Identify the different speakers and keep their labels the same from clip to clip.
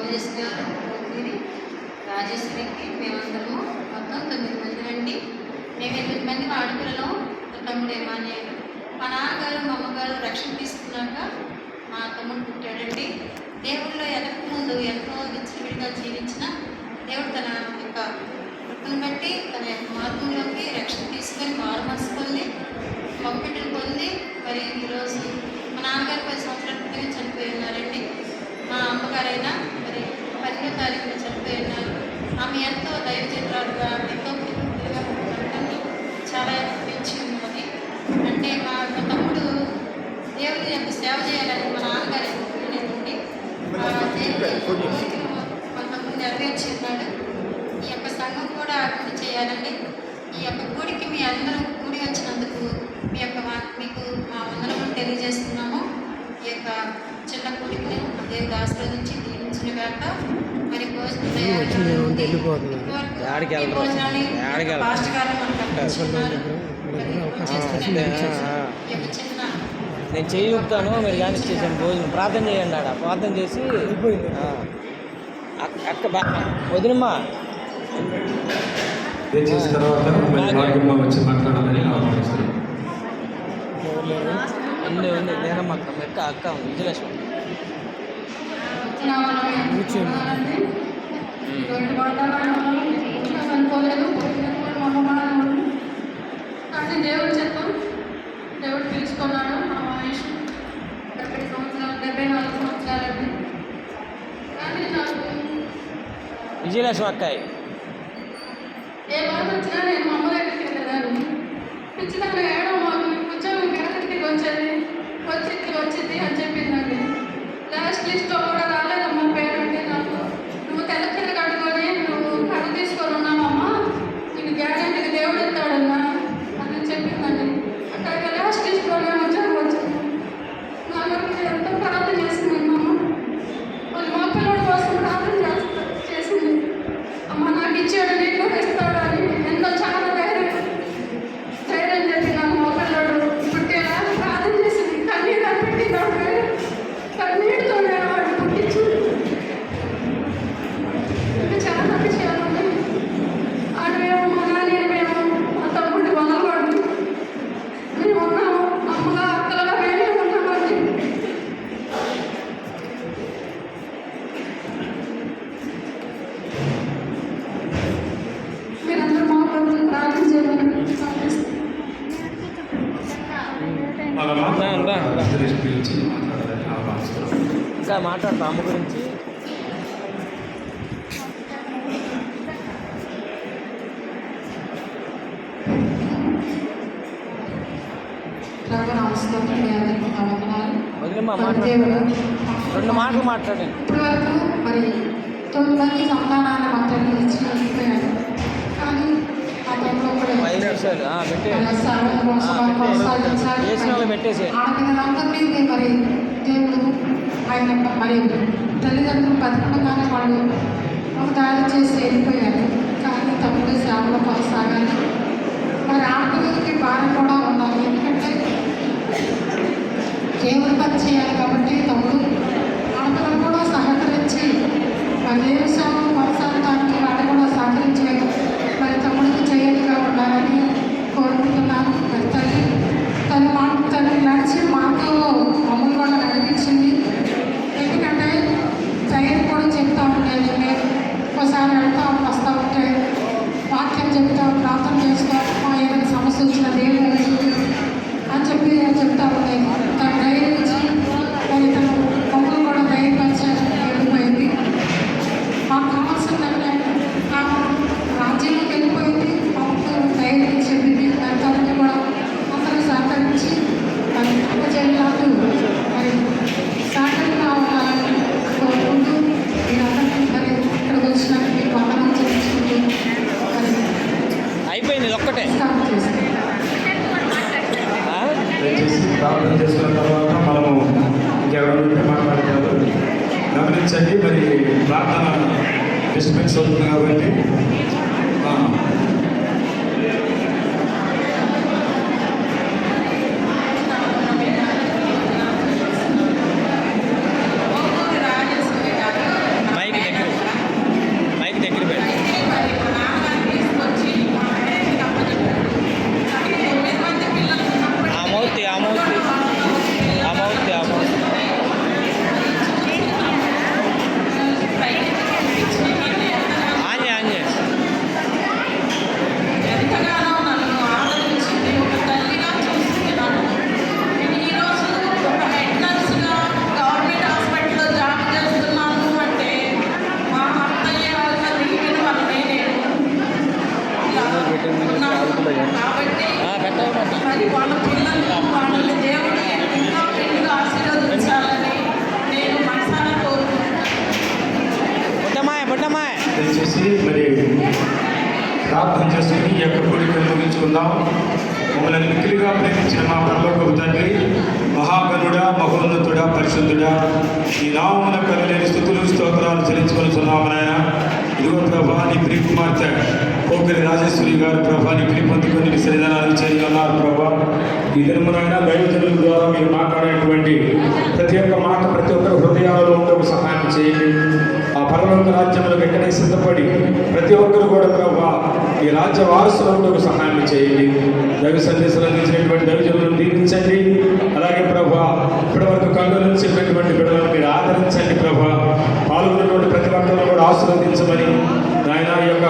Speaker 1: మోజస్ గారు, రోహిణి, రాజేశ్వరికి మేమందరము మొత్తం 9 మంది అండి. మేము 8 మంది ఆడపిల్లలు, తమ్ముడు ఏమాన్యాలు. మా నాన్నగారు మా అమ్మగారు రక్షణ తీసుకున్నాక మా తమ్ముడు పుట్టాడండి. దేవుళ్ళు ఎదక ముందు ఎంతో విచ్చలవిడిగా జీవించిన దేవుడు తన యొక్క కృపను బట్టి తన యొక్క మార్గంలోకి రక్షణ తీసుకొని మారు మనసు పొంది మగబిడ్డలు పొంది మరి ఈరోజు మా నాన్నగారు 10 సంవత్సరాల క్రితమే చనిపోయి ఉన్నారండి. మా అమ్మగారైనా మరి 12వ తారీఖున చనిపోయి ఉన్నారు. ఆమె ఎంతో దైవ చిత్రాలుగా ఎంతో పిల్లలుగా చాలా పెంచి ఉన్నది. అంటే మా తమ్ముడు దేవుడి యొక్క సేవ చేయాలని మా నాన్నగారి లేదండి. మా తమ్ముడు నెరవేర్చి ఉన్నాడు. ఈ యొక్క సంఘం కూడా అభివృద్ధి చేయాలండి. ఈ యొక్క గుడికి మీ అందరూ కూడి వచ్చినందుకు మీకు మా వందనములు తెలియజేస్తున్నాము. ఈ యొక్క చిన్న గుడిని దేవుడు ఆశీర్వదించి దీవించిన గాక. మరి భోజనాన్ని పాస్టర్ గారు
Speaker 2: నేను చేయి చెప్తాను, మీరు కానీ చేసాను. భోజనం ప్రార్థన చేయండి. ఆడ ప్రార్థన చేసి అక్క వదినమ్మా
Speaker 3: చేసిన తర్వాత వచ్చి మాట్లాడాలని ఆహ్వానిస్తారు.
Speaker 2: ఉంది నేనమ్మ అక్క అక్క విజయలక్ష్మి
Speaker 1: కానీ దేవుడు చెప్తాం. దేవుడు పిలుచుకున్నాడు. మా వయసు 70 సంవత్సరాలు, 74 సంవత్సరాలండి. కానీ నాకు
Speaker 2: విజయలక్ష్మి అక్కాయి
Speaker 1: ఏ బాధ వచ్చినా నేను మా అమ్మ దగ్గరికి వెళ్ళేదాన్ని. ఖచ్చితంగా ఏడో మాకు ఉద్యోగం గ్యారెంటీకి వచ్చింది అని చెప్పిందండి. లాస్ట్ లిస్ట్లో కూడా రాలేదమ్మా పేరండి. నాకు నువ్వు తెల్లచీర కట్టుకొని నువ్వు కథ తీసుకొని ఉన్నావమ్మా, నీకు గ్యారెంటీకి దేవుడు ఇస్తాడన్నా అని చెప్పిందండి. అక్కడ లాస్ట్ లిస్ట్లోనే ఉద్యోగం వచ్చింది. నా గురించి ఎంతో ప్రార్థన చేసింది మా అమ్మ. వాళ్ళు మా పిల్లడి కోసం ప్రార్థన చేసింది. అమ్మ నాకు ఇచ్చాడు, నీకు ఇస్తాడు అని ఎంతో చాలా ధైర్యం చెప్పి నాకు మా పిల్లడు పుట్టేలా ప్రార్థన చేసింది. కన్నీరు పెట్టి కన్నీటితో వాడు పుట్టించి ఇంకా చాలా విషయాలు ఉన్నాయి. ఆడమేమో మా నాన్న మేము మా తమ్ముడిని వదలకూడదు. మేము ఉన్నాము అమ్మగా అక్కలుగా మేమే ఉన్నామండి. మీరందరూ మా ప్రభుత్వం ప్రార్థన చేయమని ప్రార్థిస్తాం.
Speaker 3: పిలిచి మాట్లాడాలని ఆహ్వానిస్తారు.
Speaker 2: ఇంకా మాట్లాడతా అమ్మ గురించి. వదిలేమ్మా మాట్లాడు, 2 మాటలు మాట్లాడండి.
Speaker 1: ఇప్పటి వరకు మరి 9 మంది సంతానాన్ని మాత్రమే ఇచ్చి వెళ్ళిపోయాడు. కానీ ఆ టైంలో కూడా
Speaker 2: పెట్టేసి
Speaker 1: ఆడపిల్లలందరినీ మరి దేవుడు ఆయన మరి తల్లిదండ్రులు బతకడంగానే వాళ్ళు ఒక దారి చేసి వెళ్ళిపోయారు. కానీ తమ్ముడు సేవలో కొనసాగాలి. మరి ఆడపిల్లలకి భారం కూడా ఉండాలి. ఎందుకంటే దేవుడు పని చేయాలి కాబట్టి తమ్ముడు ఆడపిల్లలు కూడా సహకరించి మరి దేవుడి సేవలు కొనసాగడానికి వాళ్ళు కూడా సహకరించి మరి తమ్ముడికి చేయనిగా ఉండాలని కోరుకుంటున్నాను. మరి తల్లి నడిచి మాతో మమ్మల్ని కూడా నడిపించింది. ఎందుకంటే ధైర్యం కూడా చెప్తూ ఉండేది. నేను ఒకసారి వెళ్తా వస్తూ ఉంటే వాక్యం చెప్తా ప్రార్థన చేస్తూ ఏదైనా సమస్య వచ్చిన దేవుడు అని చెప్పి చెప్తా ఉండేది. తన ధైర్యం ఇచ్చి మరి తన మమ్మల్ని కూడా ధైర్యపరిచి వెళ్ళిపోయింది. మాకు కావాల్సిందంటే రాజ్యంలోకి వెళ్ళిపోయింది. మాకు ధైర్యం ఇచ్చి చెప్పింది. దాని తర్వాత కూడా అందరూ సహకరించి మరి అప్పచెల్లాలు మరి సహకరంగా ఉండాలని కోరుకుంటూ మీరందరికీ మరి ఇక్కడికి వచ్చినాక మీకు వందనం చెల్లించుకుంటూ మరి
Speaker 2: అయిపోయింది ఒక్కటే.
Speaker 3: ప్రార్థన చేసుకున్న తర్వాత మనము ఇంకెవరైనా మాట్లాడతారు గమనించండి. మరి ప్రార్థన డిస్టర్బెన్స్ అవుతుంది కాబట్టి
Speaker 2: మైక్
Speaker 3: దయచేసి మరి ప్రార్థన చేసుకుని ఈ యొక్క కోరికను ముగించుకుందాం. మమ్మల్ని మిక్కిలిగా ప్రేమించిన మా పరలోకపు తండ్రి, మహాగణుడా, మహోన్నతుడా, పరిశుద్ధుడా, ఈ నామమున కలలేని స్తుతులు స్తోత్రాలు చెల్లించుకొనిచున్నాము నాయన. ఇదిగో ప్రభా, నీ ప్రియ కుమార్తె పోకరి రాజేశ్వరి గారు ప్రభా, నీ పిలి పొందుకొని మీ సన్నిధానానికి చేయగలన్నారు ప్రభా. ఈ దినమునైనా దైవజనుల ద్వారా మీరు మాట్లాడేటువంటి ప్రతి ఒక్క మాట ప్రతి ఒక్కరి హృదయాలలో ఉండకు సహాయం చేయండి. ఆ పరలోక రాజ్యంలో వెంటనే సిద్ధపడి ప్రతి ఒక్కరు కూడా ప్రభా ఈ రాజ్య వారసులకు సహాయం చేయండి. దైవ సందేశాలు అందించినటువంటి దైవజనులను దీవించండి. అలాగే ప్రభా ఇప్పటి వరకు కళ్ళు నుంచినటువంటి బిడ్డలను మీరు ఆదరించండి ప్రభా. పాల్గొన్నటువంటి ప్రతి ఒక్కరిని కూడా ఆశీర్వదించమని నాయన, ఈ యొక్క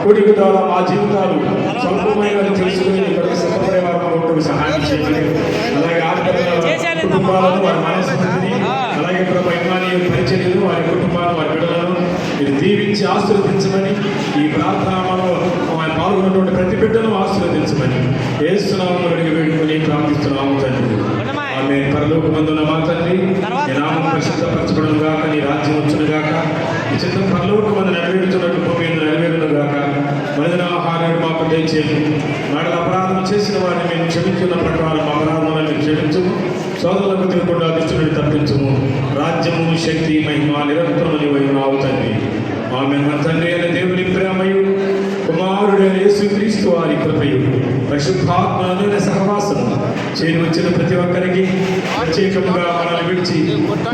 Speaker 3: కూడిక ద్వారా మా జీవితాలు స్వల్పమైన తెలుసుకుని ఇక్కడికి సిద్ధపడే వారికి సహాయం చేయండి. అలాగే ఆడపిల్లల కుటుంబాలను, వారి మనస్థితిని, అలాగే ప్రభా ఇమానీయుల పరిచర్యలు, వారి కుటుంబాలను, వారి బిడ్డలను మీరు దీవించి ఆశీర్వదించమని, ఈ ప్రార్థనలో పాల్గొన్నటువంటి ప్రతి బిడ్డను ఆశీర్వదించమని యేసునామములో అడిగి వేడుకొని ప్రార్థిస్తున్నాము తండ్రి. ఆమె పరలోకమందున్న మా తండ్రి, నీ నామం పరిశుద్ధపరచబడును గాక, నీ రాజ్యం వచ్చును గాక, నీ చిత్తం పరలోకమందు నెరవేరుతున్నట్టు భూమి మీద నెరవేరును గాక. మనిదిన ఆహారాన్ని మాకు దయచేయండి. నాడు అపరాధం చేసిన వారిని మేము క్షమించున్న ప్రకారం అపరాధములను క్షమించుము. సోదరులకు తిరగకుండా దుష్టుని తప్పించుము. రాజ్యము, శక్తి, మహిమ నిరంతరమని వైనావు తండ్రి. ఆమె మన తండ్రి అయిన దేవుని ప్రేమయు, కుమారుడైన యేసుక్రీస్తు వారి కృపయు, పరిశుద్ధాత్మల సహవాసము చేరి వచ్చిన ప్రతి ఒక్కరికి ప్రత్యేకంగా మనల్ని విడిచి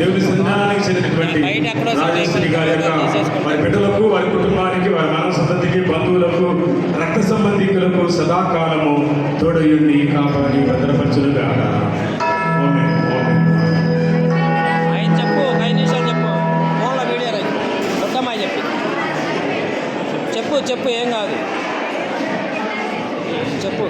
Speaker 3: దేవుని సన్నిధానానికి చెందినటువంటి రాజేశ్వరి గారి యొక్క వారి బిడ్డలకు, వారి కుటుంబానికి, వారి మానవ సంతతికి, బంధువులకు, రక్త సంబంధికులకు సదాకాలము తోడయుండి కాపాడి భద్రపరచునుగా.
Speaker 2: ఆయన చెప్పు, ఒక 5 నిమిషాలు చెప్పు. ఫోన్లో వీడియో రైతు మొత్తమ్మాయి చెప్పు, ఏం కాదు చెప్పు.